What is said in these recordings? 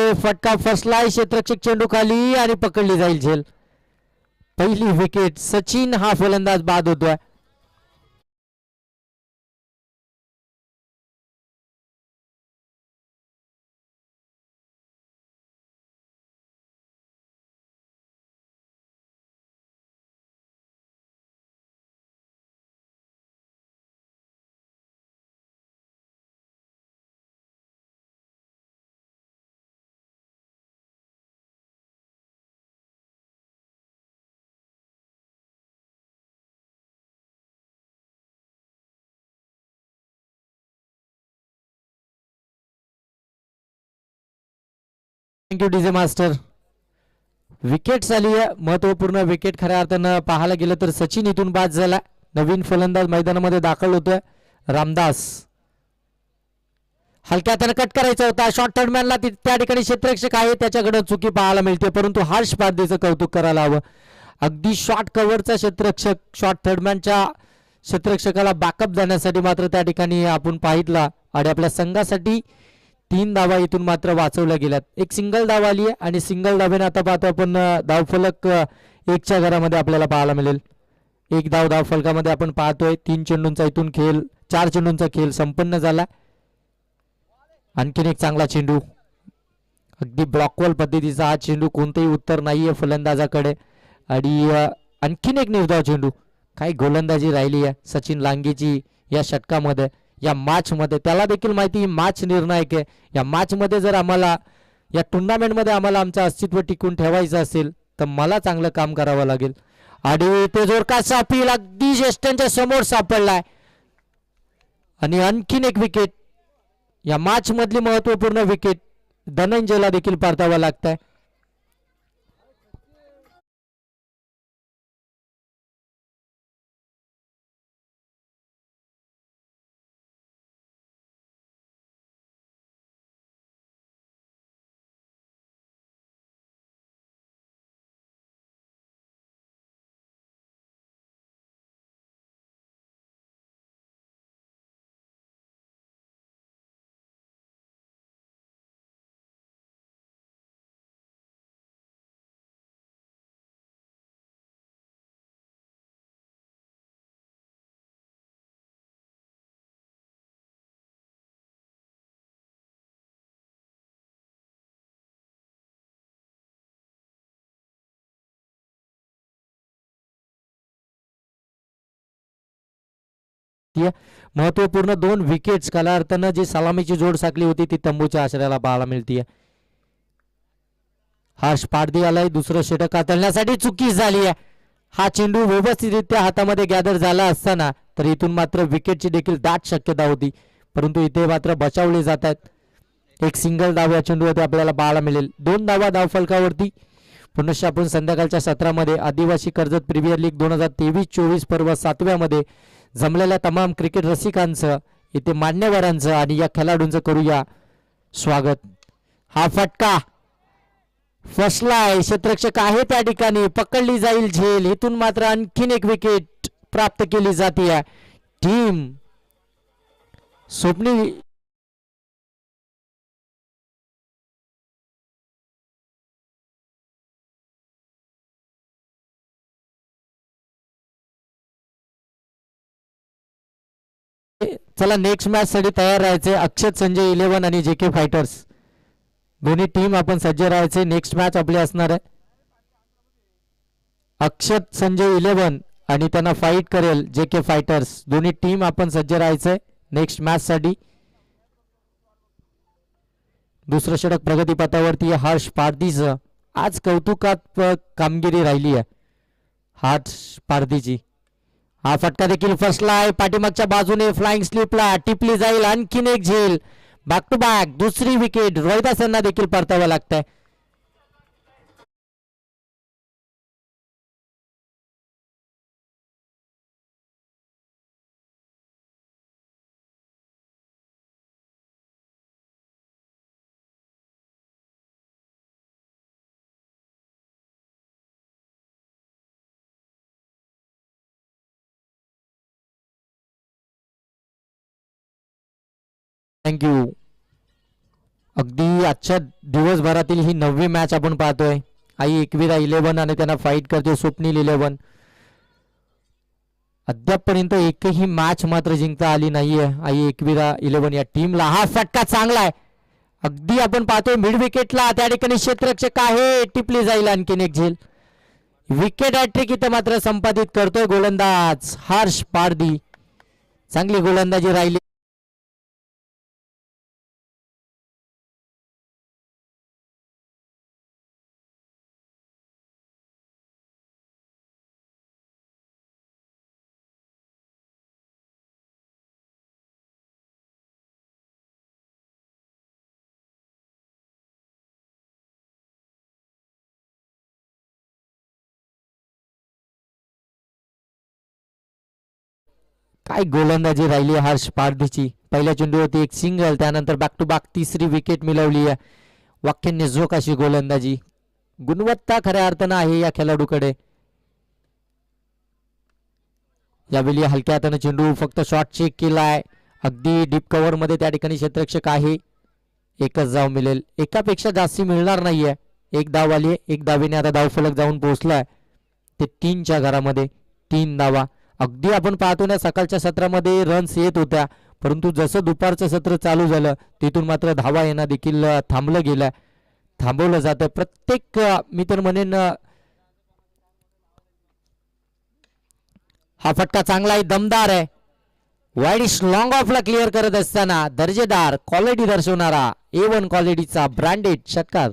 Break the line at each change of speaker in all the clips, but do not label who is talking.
आहे फटका फसलाय क्षेत्ररक्षक चेंडू खाली आणि पकडली जाईल झेल. पहिली विकेट. सचिन हा फलंदाज बाद होतोय. Thank you DJ master. विकेट झाली आहे महत्वपूर्ण विकेट. खऱ्या अर्थानं पाहायला गेलं तर सचिन इथून बाद झाला. नवीन फलंदाज मैदानामध्ये दाखल होतोय रामदास. हलक्या हाताने कट करायचा होता. शॉर्ट थर्डमॅनला त्या ठिकाणी क्षेत्ररक्षक आहे त्याच्याकडे चुकी पाहायला मिळते. परंतु हर्ष पारदेचं कौतुक करायला हवं. अगदी शॉर्ट कव्हरचा क्षेत्ररक्षक शॉर्ट थर्डमॅनच्या क्षेत्ररक्षकाला बॅकअप देण्यासाठी मात्र त्या ठिकाणी आपण पाहितला आणि आपल्या संघासाठी 3 धावा इथून मात्र वाचवल्या गेल्यात. एक सिंगल धाव आली आहे आणि सिंगल धावेने आता पाहतो आपण धावफलक 1च्या घरामध्ये आपल्याला पाहायला मिळेल. 1 धाव धावफलकामध्ये आपण पाहतोय. 3 चेंडूंचा इथून खेळ 4 चेंडूंचा खेळ संपन्न झाला. आणखीन एक चांगला चेंडू. अगदी ब्लॉकवॉल पद्धतीचा हा चेंडू. कोणतेही उत्तर नाहीये फलंदाजाकडे आणि आणखीन एक निर्धाव चेंडू. काही गोलंदाजी राहिली आहे सचिन लांगेची या षटकामध्ये या मॅच मध्ये. त्याला देखील माहिती ही मॅच निर्णायक आहे. या मॅच मध्ये जर आम्हाला या टुर्नामेंटमध्ये आम्हाला आमचं अस्तित्व टिकून ठेवायचं असेल तर मला चांगलं काम करावं लागेल. आणि ते जोरकाचा अपील अगदी ज्येष्ठांच्या समोर सापडलाय आणि आणखीन एक विकेट. या मॅच मधली महत्वपूर्ण विकेट धनंजयला देखील परतावा लागतंय. महत्वपूर्ण 2 विकेट्स काला अर्थानं जी सलामीची जोड साकली होती ती तंबूच्या आश्रयाला पाहायला मिळतीये. हर्ष पारधी आलाय दुसरं षटक हाताळण्यासाठी. चुकी झाली आहे. हा चेंडू व्यवस्थितरित्या हातामध्ये गॅदर झाला असताना तर इथून मात्र विकेटची देखील दाट शक्यता होती. परंतु इथे मात्र बचावले जात आहेत. एक सिंगल धाव या चेंडूवरती आपल्याला पाहायला मिळेल. 2 धावा धावफलकावरती. पुनश्च आपण संध्याकाळच्या सत्रामध्ये आदिवासी कर्जत प्रीमियर लीग 2023-24 पर्व 7व्या मध्ये जमलेल्या तमाम क्रिकेट रसिकांचं इथे मान्यवरांचं आणि या खेळाडूंचं करूया स्वागत. हा फटका फसलाय. क्षेत्ररक्षक आहे त्या ठिकाणी. पकडली जाईल झेल. इथून मात्र आणखीन एक विकेट प्राप्त केली जाते. टीम स्वप्नी चला नेक्स्ट मॅच साठी तयार राहायचे. अक्षत संजय 11 आणि जेके फायटर्स दोन्ही टीम आपण सज्ज राहायचे. नेक्स्ट मॅच आपली असणार आहे. अक्षत संजय 11 आणि त्यांना फाईट करेल जेके फायटर्स. दोन्ही टीम आपण सज्ज राहायचे नेक्स्ट मॅच साठी. दुसरं षटक प्रगतीपथावरती हर्ष पारधीचं. आज कौतुकात कामगिरी राहिली आहे हर्ष पारधीची. हा फटका देखील फसला आहे. पाठीमागच्या बाजूने फ्लाइंग स्लिपला टिपली जाईल. आणखीन एक झेल. बॅक टू बॅक दुसरी विकेट. रोहिदास यांना देखील परतावं लागतंय. थँक्यू. अगदी आजच्या दिवसभरातील ही 9वी मॅच आपण पाहतोय. आई एकविरा 11 आणि त्यांना फाईट करते स्वप्नील 11. अद्यापपर्यंत एकही मॅच मात्र जिंकता आली नाहीये आई एकविरा 11 या टीमला. हा फटका चांगला आहे. अगदी आपण पाहतोय मिड विकेटला त्या ठिकाणी क्षेत्ररक्षक आहे, टिपली जाईल आणखीन एक झेल. विकेट हॅट्रिक इथे मात्र संपादित करतोय गोलंदाज हर्ष पारधी. चांगली गोलंदाजी राहिली. काय गोलंदाजी राहिली हर्ष पारधीची. पहिल्या चेंडूवरती एक सिंगल, त्यानंतर बॅक टू बॅक तिसरी विकेट मिळवली आहे. वाक्याने झोक अशी गोलंदाजी. गुणवत्ता खऱ्या अर्थानं आहे या खेळाडूकडे. यावेळी हलक्या हाताने चेंडू फक्त शॉट चेक केलाय. अगदी डीप कव्हर मध्ये त्या ठिकाणी क्षेत्ररक्षक आहे. एकच धाव मिळेल, एकापेक्षा जास्ती मिळणार नाहीये. एक धाव आली, एक धावेने आता धावफलक जाऊन पोहोचलाय ते 3च्या घरामध्ये. 3 धावा. अगदी आपण पाहतो ना सकाळच्या सत्रामध्ये रन्स येत होत्या, परंतु जसं दुपारचं सत्र चालू झालं तिथून मात्र धावा येणं देखील थांबलं गेलं, थांबवलं जातं. प्रत्येक मी तर म्हणेन हा फटका चांगला आहे, दमदार आहे. वाईड लॉंग ऑफला क्लिअर करत असताना दर्जेदार क्वालिटी दर्शवणारा A1 क्वालिटीचा ब्रँडेड षटकार.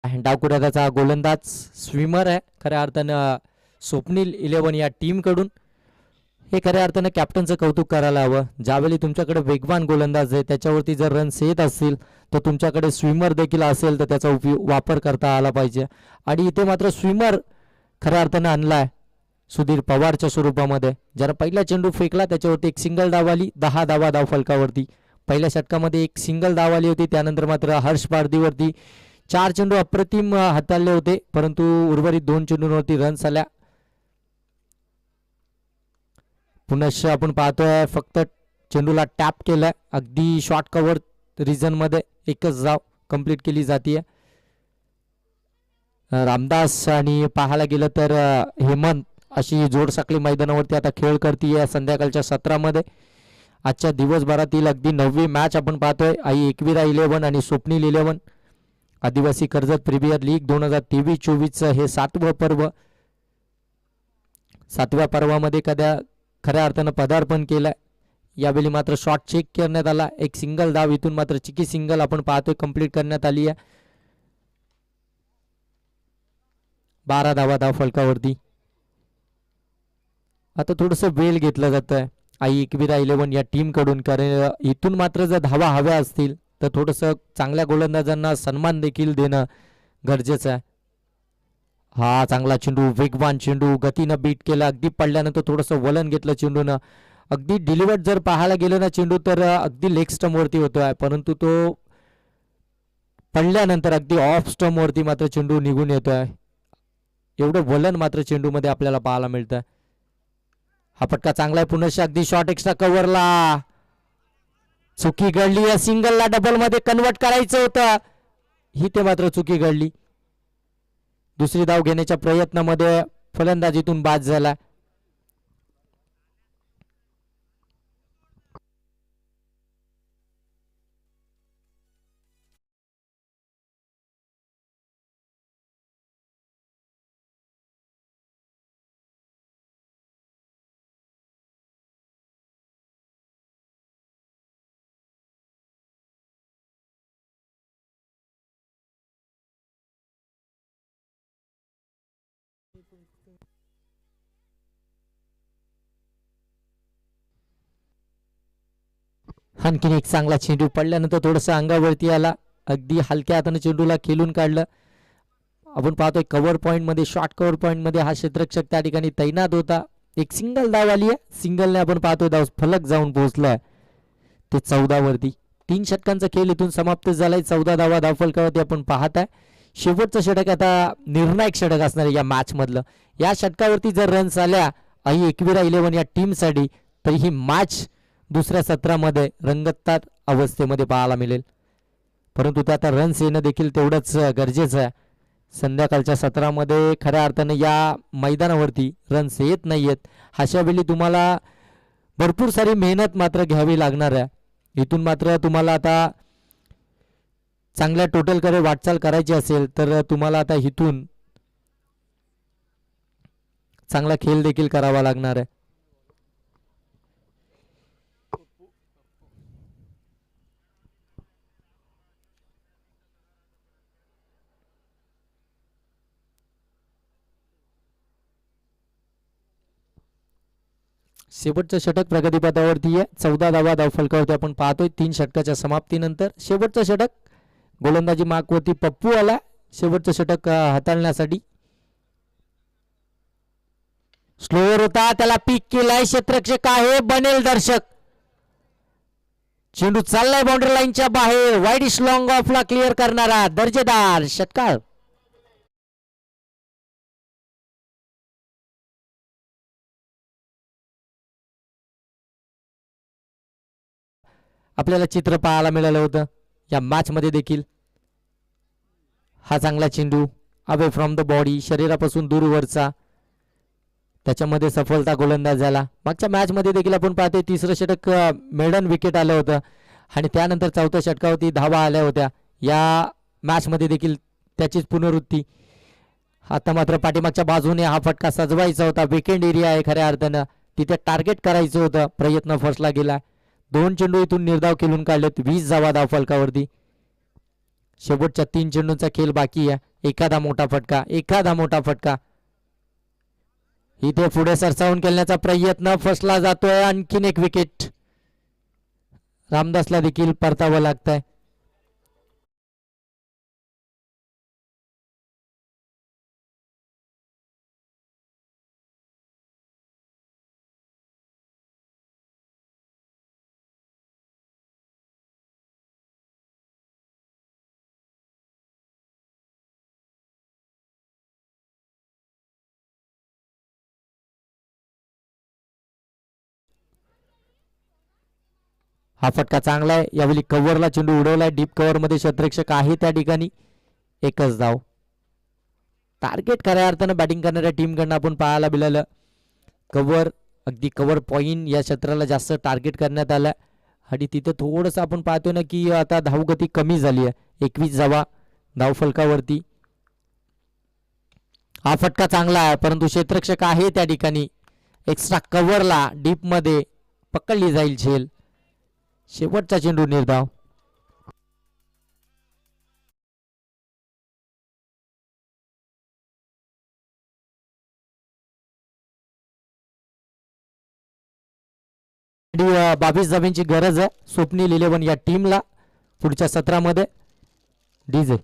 डावकुऱ्याचा गोलंदाज स्विमर आहे खऱ्या अर्थानं स्वप्नील 11 या टीम कडून. हे खऱ्या अर्थानं कॅप्टनचं कौतुक करायला हवं. ज्यावेळी तुमच्याकडे वेगवान गोलंदाज आहे त्याच्यावरती जर रन्स येत असतील तर तुमच्याकडे स्विमर देखील असेल तर त्याचा वापर करता आला पाहिजे. आणि इथे मात्र स्विमर खऱ्या अर्थानं आणलाय सुधीर पवारच्या स्वरूपामध्ये. ज्याला पहिला चेंडू फेकला त्याच्यावरती एक सिंगल धाव आली, 10 धावा धाव फलकावरती. पहिल्या षटकामध्ये एक सिंगल धाव आली होती, त्यानंतर मात्र हर्ष पारधीवरती 4 चेंडू अप्रतिम हाताळले होते, परंतु उर्वरित 2 चेंडूंवरती रन्स आल्या. पुनश्च आपण पाहतोय फक्त चेंडूला टॅप केलाय. अगदी शॉर्ट कव्हर रिजन मध्ये एकच धाव कंप्लीट केली जाते. रामदास आणि पाहायला गेलं तर हेमंत अशी जोड साखळी मैदानावरती आता खेळ करतीये संध्याकाळच्या सत्रामध्ये. आजच्या दिवसभरातील अगदी 9वी मॅच आपण पाहतोय. आई एकविरा 11 आणि स्वप्नील 11. आदिवासी कर्जत प्रीमियर लीग 2023-24 हे 7वं पर्व. 7व्या पर्वामध्ये खऱ्या अर्थानं पदार्पण केलंय. यावेळी मात्र शॉट चेक करण्यात आला. एक सिंगल धाव इथून मात्र चिकी सिंगल आपण पाहतोय कंप्लीट करण्यात आली आहे. 12 धावा धाव फलकावरती. आता थोडस वेळ घेतलं जात आहे आई एकविरा 11 या टीम कडून, कारण इथून मात्र जर धावा हव्या असतील तर थोडस चांगल्या गोलंदाजांना सन्मान देखील देणं गरजेचं आहे. हा चांगला चेंडू, वेगवान चेंडू, गतीनं बीट केला. अगदी पडल्यानंतर थोडंसं वलन घेतलं चेंडूनं. अगदी डिलिव्हर्ड जर पाहायला गेलं ना चेंडू तर अगदी लेग स्टंप वरती होतोय, परंतु तो पडल्यानंतर अगदी ऑफ स्टंप वरती मात्र चेंडू निघून येतोय. एवढं वलन मात्र चेंडू मध्ये आपल्याला पाहायला मिळतं. हा फटका चांगला आहे पुनश्च अगदी शॉर्ट एक्स्ट्रा कव्हरला. चुकी घडली या सिंगलला डबल मध्ये कन्वर्ट करायचं होतं, ही ते मात्र चुकी घडली. दुसरी धाव घेण्याच्या प्रयत्नामध्ये फलंदाजीतून बाद झाला. आणखीन एक चांगला चेंडू पडल्यानंतर थोडस अंगावरती आला, अगदी हलक्या हाताने चेंडूला खेळून काढलं. आपण पाहतोय कव्हर पॉइंट मध्ये, शॉर्ट कव्हर पॉइंट मध्ये हा क्षेत्ररक्षक त्या ठिकाणी तैनात होता. एक सिंगल धाव आली आहे, सिंगलने आपण पाहतोय धाव फलक जाऊन पोहोचलाय ते 14 वरती. 3 षटकांचा खेळ इथून समाप्त झालाय. 14 धावा धावफलकावरती आपण पाहत आहे. शेवटचं षटक आता निर्णायक षटक असणार आहे या मॅच मधलं. या षटकावरती जर रन्स आल्या आई एकविरा 11 या टीमसाठी, तर ही मॅच दुसऱ्या सत्रामध्ये रंगतदार अवस्थेमध्ये पाहायला मिळेल. परंतु ते आता रन्स येणं देखील तेवढंच गरजेचं आहे. संध्याकाळच्या सत्रामध्ये खऱ्या अर्थाने या मैदानावरती रन्स येत नाहीयेत. अशा वेळी तुम्हाला भरपूर सारी मेहनत मात्र घ्यावी लागणार आहे. इथून मात्र तुम्हाला आता चांगल्या टोटलकडे वाटचाल करायची असेल तर तुम्हाला आता इथून चांगला खेळ देखील करावा लागणार आहे. शेवटचं षटक प्रगतीपथावरती आहे. 14 धावा धावफलकावरती आपण पाहतोय 3 षटकाच्या समाप्तीनंतर. शेवटचं षटक गोलंदाजी मार्कवरती पप्पू आला शेवटचं षटक हाताळण्यासाठी. स्लोअर होता, त्याला पीक केलाय क्षेत्ररक्षक आहे, बनेल दर्शक. चेंडू चाललाय बाउंड्री लाईनच्या बाहेर. वाईड लॉंग ऑफला क्लिअर करणारा दर्जेदार षटकार. आपल्याला चित्र पाहायला मिळालं होतं या मॅच मध्ये देखील. हा चांगला चेंडू अवे फ्रॉम द बॉडी, शरीरापासून दूरवरचा, त्याच्यामध्ये सफलता गोलंदाज झाला. मागच्या मॅच मध्ये देखील आपण पाहतोय तिसरं षटक मेडन विकेट आलं होतं आणि त्यानंतर चौथ्या षटकावरती धावा आल्या होत्या. या मॅच मध्ये देखील त्याचीच पुनरावृत्ती. आता मात्र पाठीमागच्या बाजूने हा फटका सजवायचा होता. विकेंड एरिया आहे खऱ्या अर्थानं, तिथे टार्गेट करायचं होतं. प्रयत्न फसला गेला. 2 चेंडू इथून निर्धाव खेळून काढलेत. 20 धावा धावफलकावरती. शेवटच्या 3 चेंडूंचा खेळ बाकी आहे. एखादा मोठा फटका, एखादा मोठा फटका. इथे पुढे सरसावून खेळण्याचा प्रयत्न फसला जातोय. आणखीन एक विकेट. रामदासला देखील परतावं लागतंय. हा फटका चांगला आहे. यावेळी कव्हरला चेंडू उडवलाय. डीप कव्हर मध्ये क्षेत्ररक्षक आहे त्या ठिकाणी. एकच धाव. टार्गेट खऱ्या अर्थानं बॅटिंग करणाऱ्या टीमकडनं आपण पाहायला मिळालं. कव्हर, अगदी कव्हर पॉइंट या क्षेत्राला जास्त टार्गेट करण्यात आलं आणि तिथे थोडंसं आपण पाहतोय ना की आता धावगती कमी झाली आहे. 21 धावा धावफलकावरती. हा फटका चांगला आहे, परंतु क्षेत्ररक्षक आहे त्या ठिकाणी. एक्स्ट्रा कव्हरला डीप मध्ये पकडली जाईल झेल. शेवटचा चेंडू निर्धाव. आणि 22 धावांची गरज आहे स्वप्नील 11 या टीमला पुढच्या सत्रामध्ये. डीजे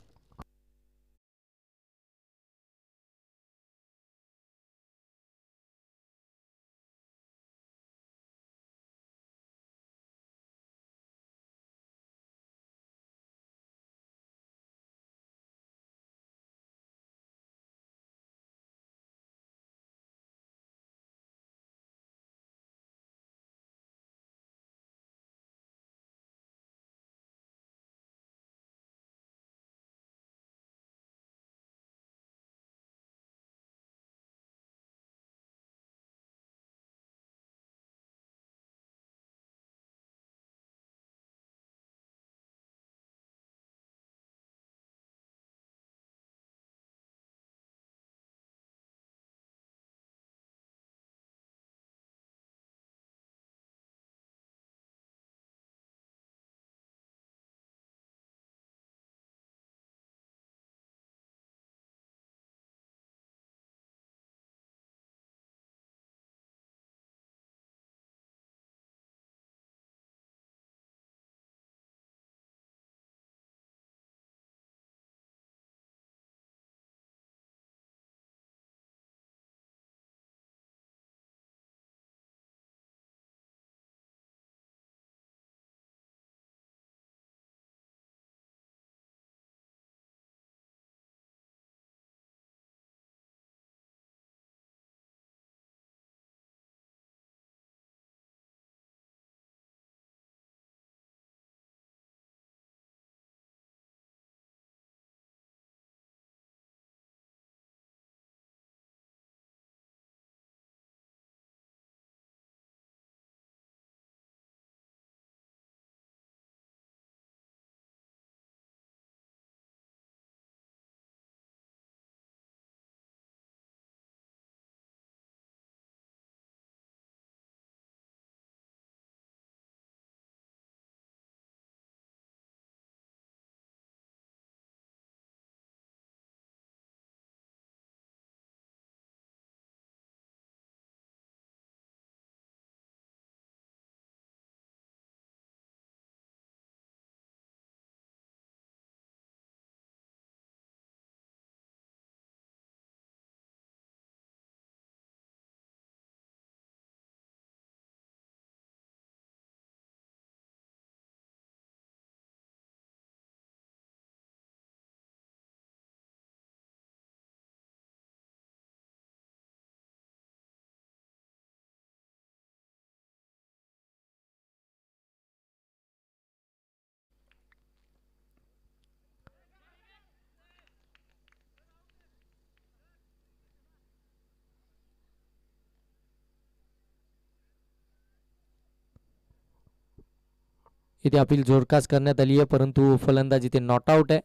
इथे अपील जोरकास करण्यात आली आहे, परंतु फलंदाज इथे नॉट आउट आहे.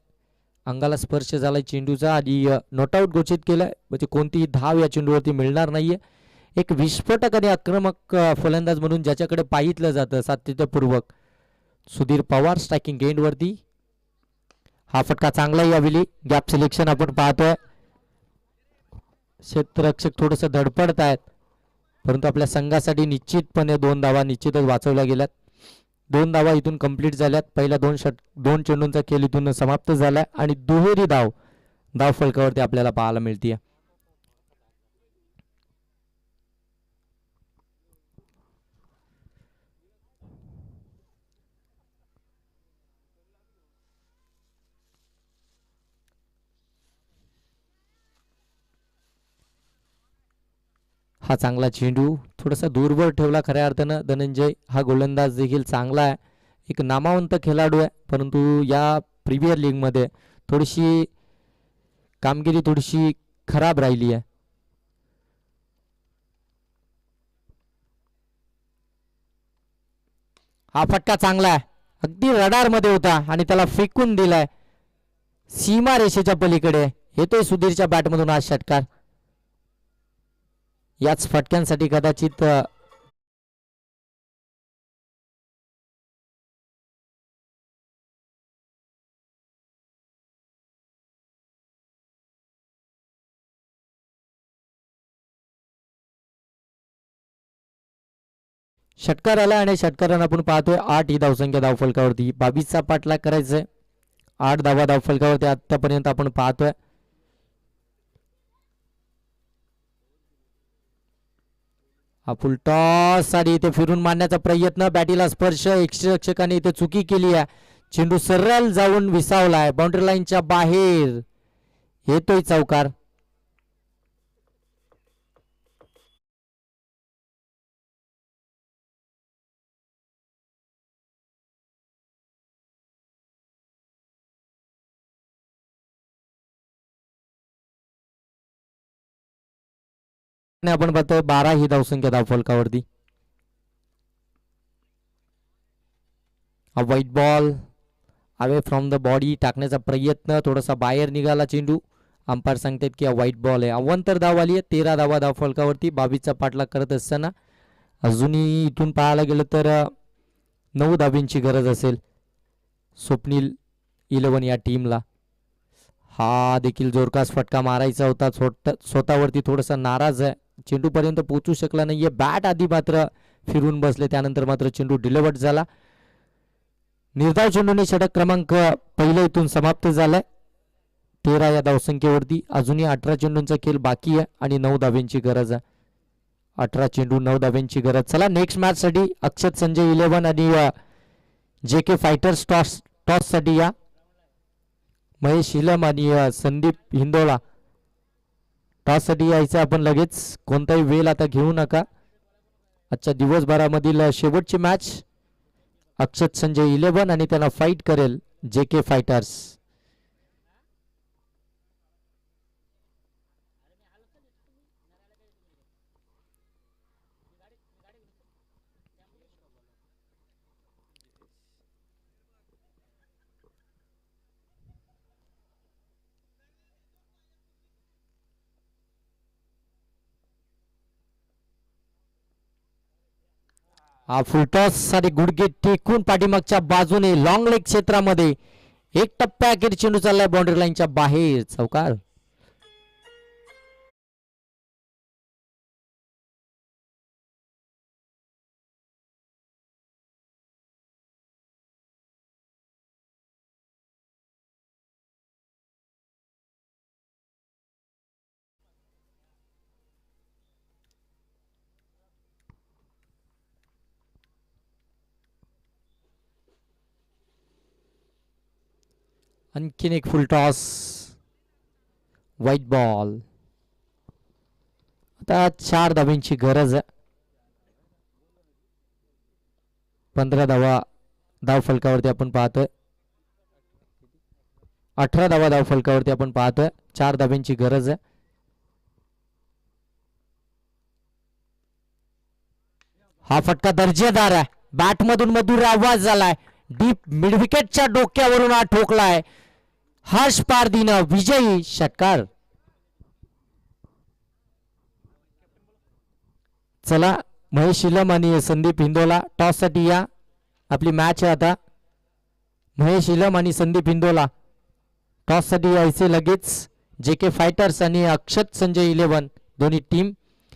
अंगाला स्पर्श झालाय चेंडूचा आणि नॉट आउट घोषित केलाय. म्हणजे कोणतीही धाव या चेंडूवरती मिळणार नाहीये. एक विस्फोटक आणि आक्रमक फलंदाज म्हणून ज्याच्याकडे पाहितलं जातं सातत्यपूर्वक सुधीर पवार स्ट्रायकिंग एंड वरती. हा फटका चांगला यावेळी. गॅप सिलेक्शन आपण पाहतोय. क्षेत्ररक्षक थोडस धडपडत आहेत, परंतु आपल्या संघासाठी निश्चितपणे 2 धावा निश्चितच वाचवल्या गेल्यात. 2 धावा इथून कंप्लीट झाल्यात. पहिल्या 2 चेंडूंचा खेळ इथून समाप्त झालाय आणि दुहेरी धाव फलकावरती आपल्याला पाहायला मिळते. हा चांगला चेंडू थोडासा दूरवर ठेवला खऱ्या अर्थानं धनंजय. हा गोलंदाज देखील चांगला आहे, एक नामवंत खेळाडू आहे, परंतु या प्रीमियर लीगमध्ये थोडीशी कामगिरी थोडीशी खराब राहिली आहे. हा फटका चांगला आहे, अगदी रडार मध्ये होता आणि त्याला फेकून दिलाय सीमा रेषेच्या पलीकडे. येतोय सुधीरच्या बॅटमधून हा षटकार. याच फटक्यांसाठी कदाचित षटकार आला आणि षटकारानं आपण पाहतोय 8 ही धावसंख्या धावफलकावरती. 22चा पाठलाग करायचंय. 8 धावा धावफलकावरती आतापर्यंत आपण पाहतोय. हा फुल टॉस आणि इथे फिरून मारण्याचा प्रयत्न, बॅटीला स्पर्श, यष्टिरक्षकाने इथे चुकी केली आहे. चेंडू सरळ जाऊन विसावलाय बाउंड्री लाईनच्या बाहेर. येतोय चौकार. आपण पाहतोय 12 ही धावसंख्या धावफलकावरती. White ball away from the body टाकण्याचा प्रयत्न, थोडासा बाहेर निघाला चेंडू. अंपायर सांगतात की व्हाईट बॉल आहे. अव्वंतर धाव आली आहे. 13 धावा धावफलकावरती. 22चा पाठलाग करत असताना अजूनही इथून पाहायला गेलं तर 9 धाबींची गरज असेल स्वप्नील 11 या टीमला. हा देखील जोरकास फटका मारायचा होता. स्वतःवरती थोडासा नाराज आहे, चेंडू पर्यंत पोहोचू शकला नाहीये. बॅट आधी मात्र फिरून बसले, त्यानंतर मात्र चेंडू डिलिव्हर्ड झाला. निर्धाव चेंडूने षटक क्रमांक पहिल्या इथून समाप्त झालाय 13 या धावसंख्येवरती. अजूनही 18 चेंडूंचा खेळ बाकी आहे आणि 9 धाब्यांची गरज आहे. 18 चेंडू 9 धाब्यांची गरज. चला नेक्स्ट मॅच साठी अक्षत संजय 11 आणि जे के फायटर्स टॉस साठी या. महेश हिलम आणि संदीप हिंदोळा टॉस साठी यायचं आपण लगेच. कोणताही वेळ आता घेऊ नका. आजच्या दिवसभरामधील शेवटची मॅच अक्षत संजय 11 आणि त्यांना फाईट करेल जे के फायटर्स. हा फुलटॉस साठी गुडघे टेकून पाठीमागच्या बाजूने लॉंग लेग क्षेत्रामध्ये एक टप्प्या अखेर चेंडू चाललाय बाउंड्री लाईनच्या बाहेर. चौकार. आणखीन एक फुल टॉस. White ball. आता 4 धाब्यांची गरज आहे. 15 धावा धाव फलकावरती आपण पाहतोय. 18 धावा धाव फलकावरती आपण पाहतोय. 4 धाब्यांची गरज आहे. हा फटका दर्जेदार आहे. बॅट मधून मधुर आवाज झालाय. डीप मिडविकेटच्या डोक्यावरून हा ठोकलाय हर्ष पारधीनं विजयी षटकार. चला महेश इलम आणि संदीप हिंदोला टॉस साठी या. आपली मॅच आहे आता. महेश इलम आणि संदीप हिंदोला टॉस साठी यायचे लगेच. जे के फायटर्स आणि अक्षत संजय 11 दोन्ही टीम